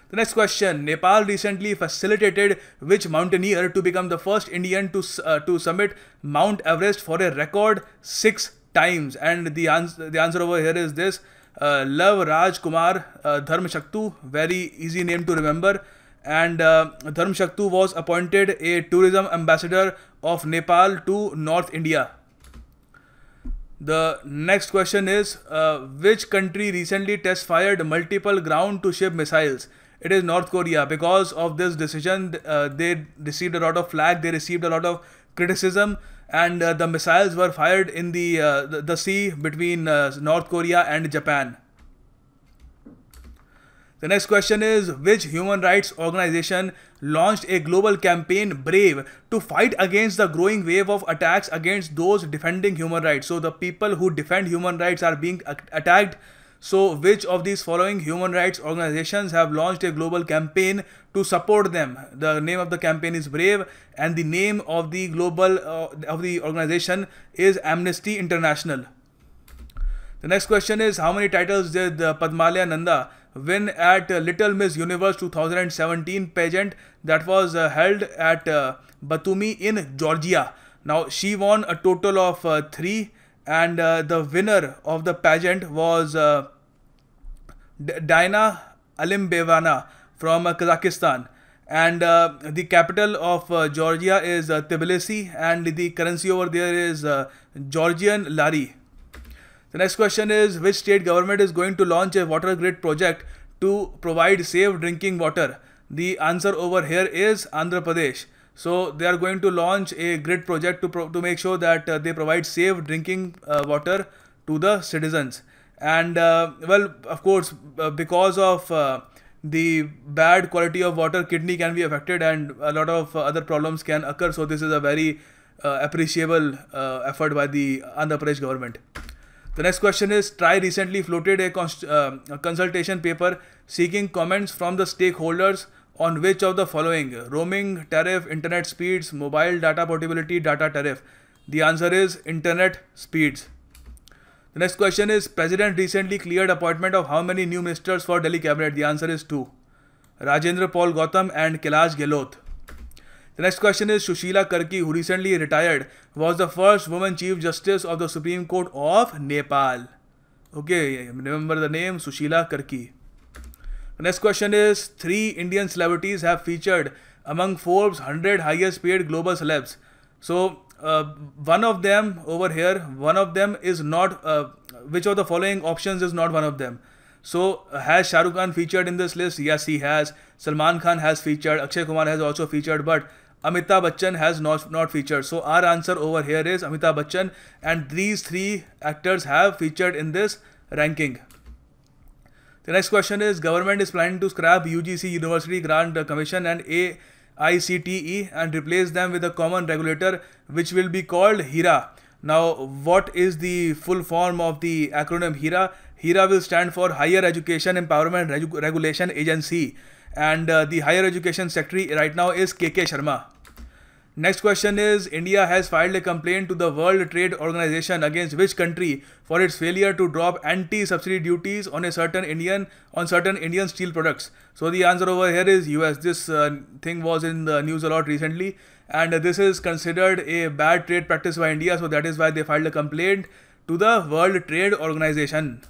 The next question, Nepal recently facilitated which mountaineer to become the first Indian to summit Mount Everest for a record 6 times? And the answer over here is this, Love Raj Kumar Dharmshaktu, very easy name to remember, and Dharmshaktu was appointed a tourism ambassador of Nepal to North India. The next question is, which country recently test fired multiple ground-to-ship missiles? It is North Korea. Because of this decision, they received a lot of flack, they received a lot of criticism, and the missiles were fired in the sea between North Korea and Japan. The next question is, which human rights organization launched a global campaign, Brave, to fight against the growing wave of attacks against those defending human rights? So the people who defend human rights are being attacked. So which of these following human rights organizations have launched a global campaign to support them? The name of the campaign is Brave, and the name of the global of the organization is Amnesty International. The next question is, how many titles did Padmalya Nanda win at Little Miss Universe 2017 pageant that was held at Batumi in Georgia? Now, she won a total of 3, and the winner of the pageant was Dina Alimbevana from Kazakhstan, and the capital of Georgia is Tbilisi, and the currency over there is Georgian lari. The next question is, which state government is going to launch a water grid project to provide safe drinking water? The answer over here is Andhra Pradesh. So they are going to launch a grid project to make sure that they provide safe drinking water to the citizens. And well, of course, because of the bad quality of water, kidney can be affected and a lot of other problems can occur. So this is a very appreciable effort by the Andhra Pradesh government. The next question is, TRAI recently floated a consultation paper seeking comments from the stakeholders on which of the following: roaming tariff, internet speeds, mobile data portability, data tariff. The answer is internet speeds. The next question is, President recently cleared appointment of how many new ministers for Delhi cabinet? The answer is 2. Rajendra Paul Gautam and Kailash Gehlot. The next question is, Sushila Karki, who recently retired, was the first woman Chief Justice of the Supreme Court of Nepal. Okay, remember the name, Sushila Karki. The next question is, 3 Indian celebrities have featured among Forbes 100 highest paid global celebs. So, one of them over here, one of them is not, which of the following options is not one of them? So, has Shah Rukh Khan featured in this list? Yes, he has. Salman Khan has featured. Akshay Kumar has also featured, but Amitabh Bachchan has not featured. So our answer over here is Amitabh Bachchan, and these 3 actors have featured in this ranking. The next question is, government is planning to scrap UGC University Grant Commission and AICTE and replace them with a common regulator which will be called HIRA. Now, what is the full form of the acronym HIRA? HIRA will stand for Higher Education Empowerment Regulation Agency, and the higher education secretary right now is KK Sharma. Next question is, India has filed a complaint to the World Trade Organization against which country for its failure to drop anti-subsidy duties on certain Indian steel products? So the answer over here is US. This thing was in the news a lot recently, and this is considered a bad trade practice by India, so that is why they filed a complaint to the World Trade Organization.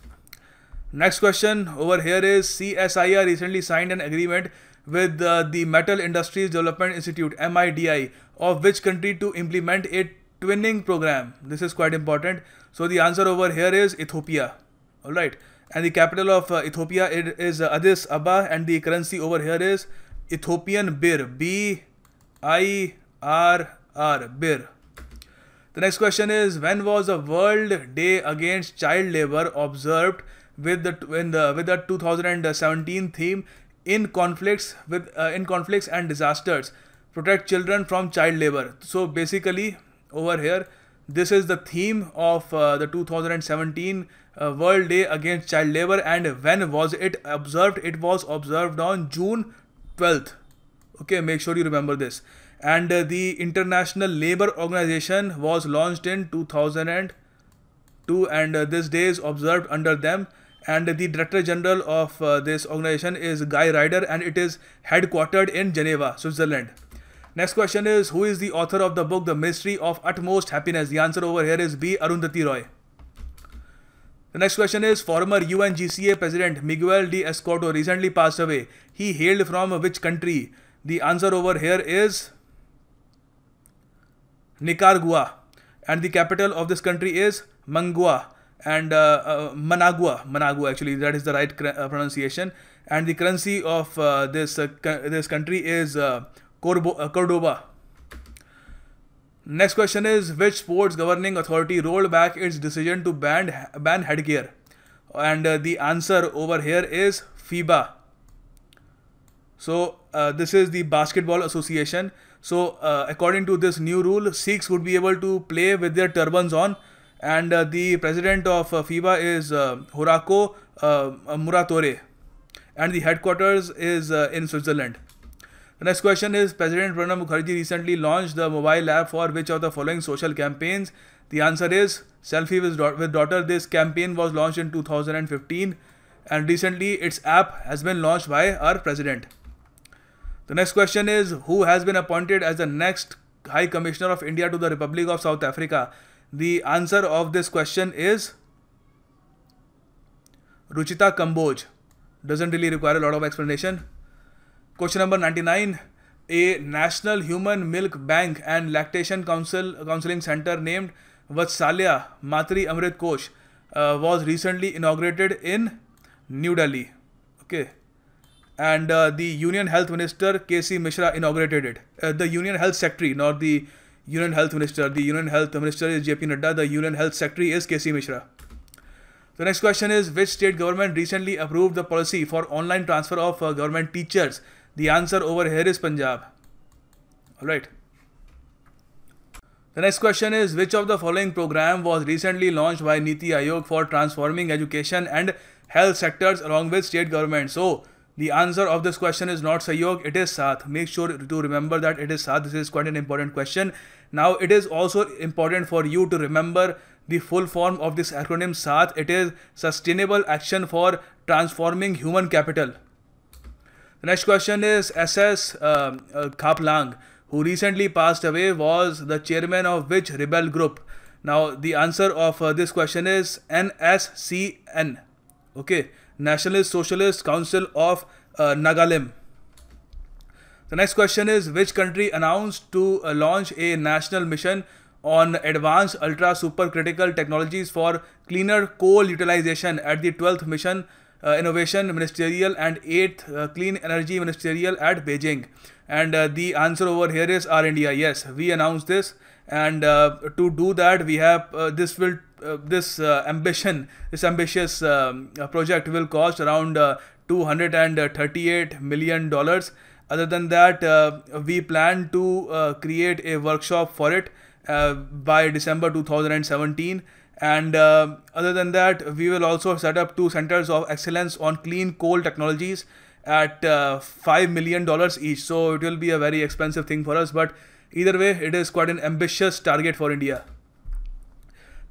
Next question over here is, CSIR recently signed an agreement with the Metal Industries Development Institute (MIDI) of which country to implement a twinning program? This is quite important. So the answer over here is Ethiopia. Alright. And the capital of Ethiopia is Addis Ababa, and the currency over here is Ethiopian Bir. B-I-R-R. Bir. The next question is, when was the World Day Against Child Labour observed with the 2017 theme in conflicts and disasters, protect children from child labor? So basically over here, this is the theme of the 2017 World Day Against Child Labor. And when was it observed? It was observed on June 12th. Okay, make sure you remember this. And the International Labour Organization was launched in 2002, and this day is observed under them. And the Director General of this organization is Guy Ryder, and it is headquartered in Geneva, Switzerland. Next question is, who is the author of the book The Mystery of Utmost Happiness? The answer over here is B. Arundhati Roy. The next question is, former UNGCA President Miguel D'Escoto recently passed away. He hailed from which country? The answer over here is Nicaragua, and the capital of this country is Managua. And Managua actually, that is the right pronunciation. And the currency of this country is Cordoba. Next question is, which sports governing authority rolled back its decision to ban headgear? And the answer over here is FIBA. So this is the Basketball Association. So according to this new rule, Sikhs would be able to play with their turbans on. And the president of FIBA is Horacio Muratore, and the headquarters is in Switzerland. The next question is, President Pranab Mukherjee recently launched the mobile app for which of the following social campaigns? The answer is Selfie with Daughter. This campaign was launched in 2015, and recently its app has been launched by our president. The next question is, who has been appointed as the next High Commissioner of India to the Republic of South Africa? The answer of this question is Ruchita Kamboj. Doesn't really require a lot of explanation. Question number 99. A National Human Milk Bank and Lactation Counseling Center named Vatsalya Maatri Amrit Kosh was recently inaugurated in New Delhi. Okay. And the Union Health Minister KC Mishra inaugurated it. The Union Health Secretary, not the Union Health Minister. The Union Health Minister is JP Nadda. The Union Health Secretary is KC Mishra. The next question is, which state government recently approved the policy for online transfer of government teachers? The answer over here is Punjab. Alright. The next question is, which of the following program was recently launched by Niti Aayog for transforming education and health sectors along with state government? So, the answer of this question is not Sahyog, it is Saath. Make sure to remember that it is Saath. This is quite an important question. Now, it is also important for you to remember the full form of this acronym Saath. It is Sustainable Action for Transforming Human Capital. The next question is, SS Khaplang, who recently passed away, was the chairman of which rebel group? Now, the answer of this question is NSCN. Okay. Nationalist Socialist Council of Nagalim. The next question is, which country announced to launch a national mission on advanced ultra supercritical technologies for cleaner coal utilization at the 12th Mission Innovation Ministerial and 8th Clean Energy Ministerial at Beijing? And the answer over here is our India. Yes, we announced this, and to do that we have this ambitious project will cost around $238 million. Other than that, we plan to create a workshop for it by December 2017. And other than that, we will also set up 2 centers of excellence on clean coal technologies at $5 million each. So it will be a very expensive thing for us, but either way, it is quite an ambitious target for India.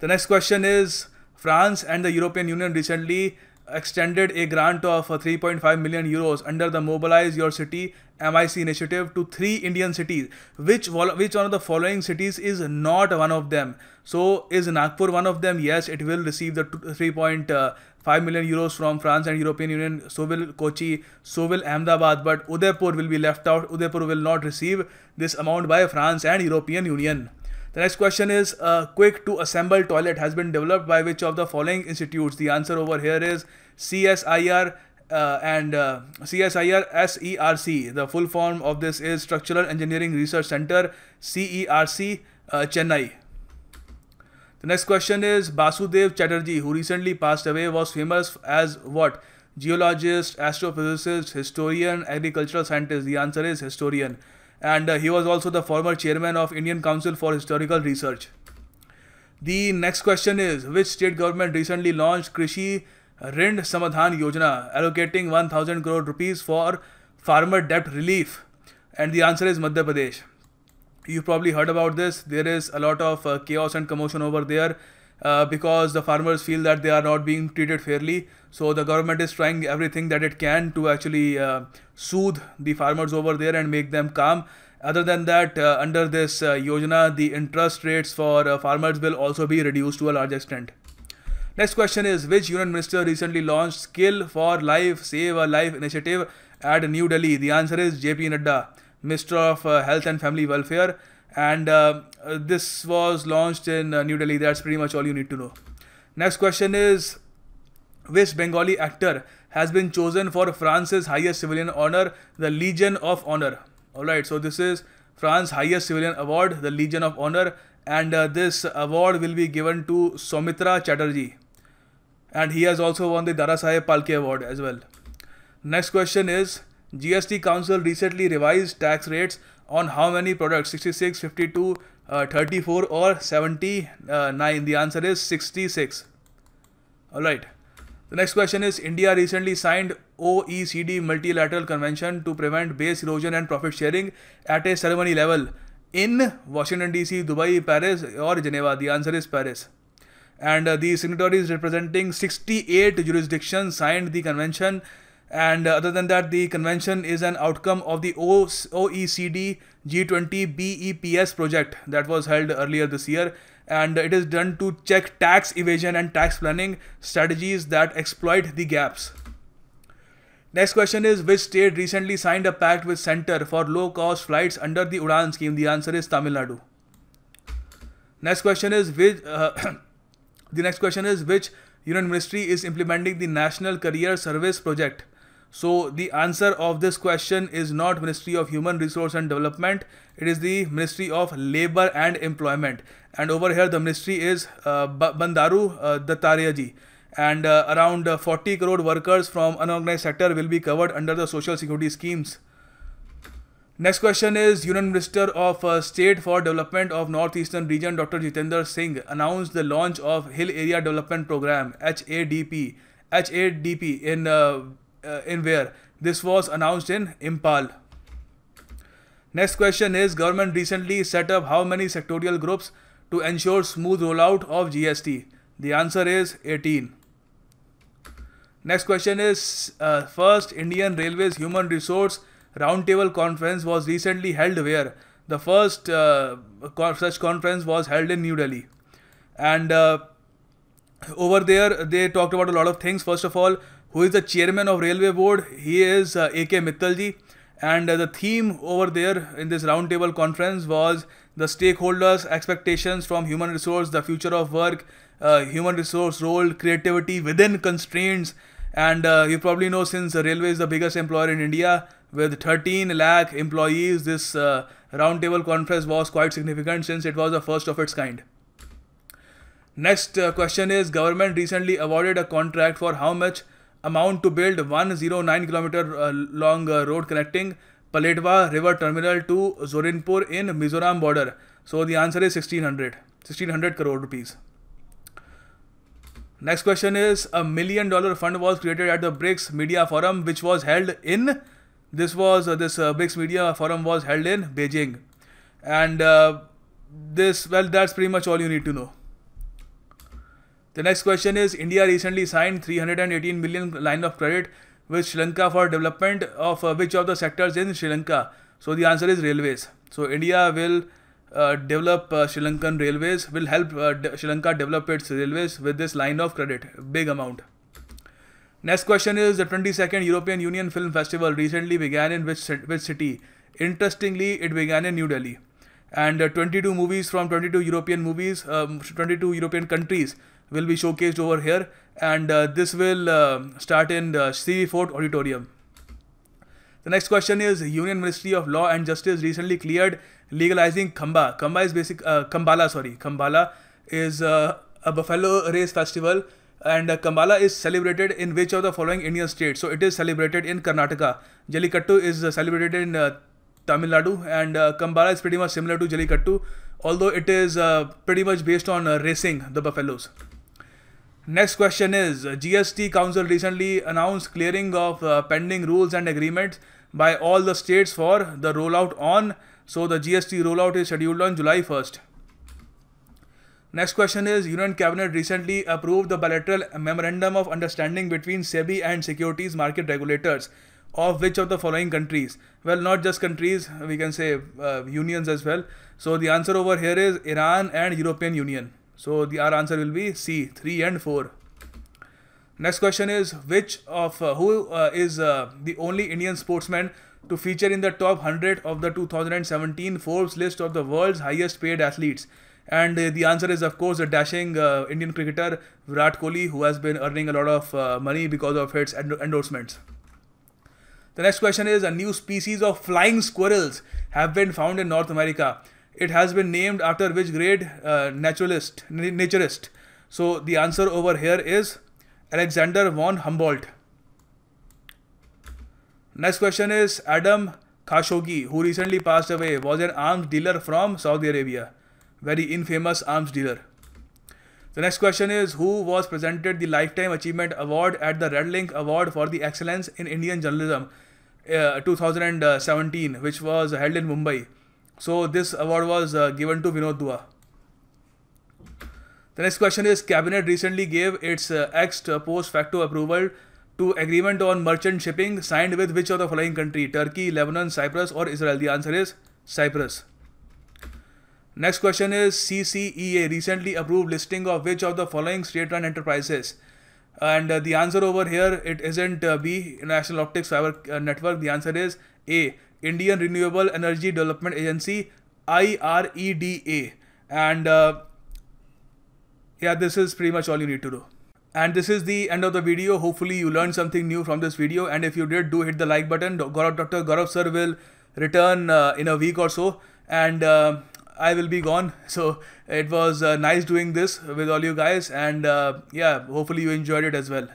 The next question is, France and the European Union recently extended a grant of 3.5 million euros under the Mobilize Your City MIC initiative to 3 Indian cities. Which one of the following cities is not one of them? So, is Nagpur one of them? Yes, it will receive the 3.5 million euros from France and European Union. So will Kochi, so will Ahmedabad, but Udaipur will be left out. Udaipur will not receive this amount by France and European Union. The next question is, a quick to assemble toilet has been developed by which of the following institutes? The answer over here is CSIR and CSIR SERC. The full form of this is Structural Engineering Research Center, CERC, Chennai. The next question is, Basudev Chatterjee, who recently passed away, was famous as what? Geologist, astrophysicist, historian, agricultural scientist. The answer is historian. And he was also the former chairman of Indian Council for Historical Research. The next question is, which state government recently launched Krishi Rind Samadhan Yojana, allocating 1000 crore rupees for farmer debt relief? And the answer is Madhya Pradesh. You probably heard about this. There is a lot of chaos and commotion over there because the farmers feel that they are not being treated fairly. So the government is trying everything that it can to actually soothe the farmers over there and make them calm. Other than that, under this Yojana, the interest rates for farmers will also be reduced to a large extent. Next question is, which union minister recently launched Skill for Life, Save a Life initiative at New Delhi? The answer is JP Nadda, Minister of Health and Family Welfare. And this was launched in New Delhi. That's pretty much all you need to know. Next question is, which Bengali actor has been chosen for France's highest civilian honor, the Legion of Honor? Alright, so this is France's highest civilian award, the Legion of Honor, and this award will be given to Soumitra Chatterjee. And he has also won the Darasaheb Phalke Award as well. Next question is, GST Council recently revised tax rates on how many products? 66, 52, 34 or 79? The answer is 66. Alright. The next question is, India recently signed OECD Multilateral Convention to prevent base erosion and profit sharing at a ceremony level in Washington DC, Dubai, Paris or Geneva? The answer is Paris. And the signatories representing 68 jurisdictions signed the convention. And other than that, the convention is an outcome of the OECD G20 BEPS project that was held earlier this year. And it is done to check tax evasion and tax planning strategies that exploit the gaps. Next question is, which state recently signed a pact with Center for low-cost flights under the Udan scheme? The answer is Tamil Nadu. Next question is, which Union Ministry is implementing the National Career Service Project? So the answer of this question is not Ministry of Human Resource and Development. It is the Ministry of Labour and Employment. And over here the ministry is Bandaru Dattarayaji. And around 40 crore workers from unorganized sector will be covered under the social security schemes. Next question is, Union Minister of State for Development of Northeastern Region Dr. Jitendra Singh announced the launch of Hill Area Development Program HADP in where? This was announced in Impal. Next question is, government recently set up how many sectorial groups to ensure smooth rollout of GST? The answer is 18. Next question is, first Indian Railways Human Resource Roundtable Conference was recently held where? The first such conference was held in New Delhi. And over there they talked about a lot of things. First of all, who is the chairman of Railway Board? He is A.K. Mittalji. And the theme over there in this roundtable conference was the stakeholders' expectations from human resource, the future of work, human resource role, creativity within constraints. And you probably know, since Railway is the biggest employer in India with 13 lakh employees, this roundtable conference was quite significant since it was the first of its kind. Next question is, government recently awarded a contract for how much amount to build 109 kilometer long road connecting Paletwa River Terminal to Zorinpur in Mizoram border? So the answer is 1600 crore rupees. Next question is, $1 million fund was created at the BRICS Media Forum, which was held in, this BRICS Media Forum was held in Beijing. And that's pretty much all you need to know. The next question is, India recently signed 318 million line of credit with Sri Lanka for development of which of the sectors in Sri Lanka? So the answer is railways. So India will develop Sri Lankan railways, will help Sri Lanka develop its railways with this line of credit, big amount. Next question is, the 22nd European Union Film Festival recently began in which city? Interestingly, it began in New Delhi. And 22 movies from 22 European countries will be showcased over here, and this will start in the CV Fort Auditorium. The next question is, Union Ministry of Law and Justice recently cleared legalizing Khamba. Khambala is a buffalo race festival, and Khambala is celebrated in which of the following Indian states? So it is celebrated in Karnataka. Jallikattu is celebrated in Tamil Nadu, and Khambala is pretty much similar to Jallikattu, although it is pretty much based on racing the buffaloes. Next question is, GST Council recently announced clearing of pending rules and agreements by all the states for the rollout on. So the GST rollout is scheduled on July 1st. Next question is, Union Cabinet recently approved the bilateral memorandum of understanding between SEBI and securities market regulators of which of the following countries? Well, not just countries, we can say unions as well. So the answer over here is Iran and European Union. So our answer will be C, 3 and 4. Next question is, which of who is the only Indian sportsman to feature in the top 100 of the 2017 Forbes list of the world's highest paid athletes? And the answer is, of course, the dashing Indian cricketer Virat Kohli, who has been earning a lot of money because of its endorsements. The next question is, a new species of flying squirrels have been found in North America. It has been named after which great naturist? So the answer over here is Alexander von Humboldt. Next question is, Adam Khashoggi, who recently passed away, was an arms dealer from Saudi Arabia. Very infamous arms dealer. The next question is, who was presented the Lifetime Achievement Award at the Red Link Award for the Excellence in Indian Journalism 2017, which was held in Mumbai. So this award was given to Vinod Dua. The next question is, Cabinet recently gave its ex post facto approval to agreement on merchant shipping signed with which of the following country? Turkey, Lebanon, Cyprus or Israel? The answer is Cyprus. Next question is, CCEA recently approved listing of which of the following state-run enterprises? And the answer over here, it isn't B, National Optics Fiber Network. The answer is A, Indian Renewable Energy Development Agency, IREDA. And yeah, this is pretty much all you need to do. And this is the end of the video. Hopefully you learned something new from this video, and if you did, do hit the like button. Dr. Gaurav sir will return in a week or so, and I will be gone. So it was nice doing this with all you guys, and yeah, hopefully you enjoyed it as well.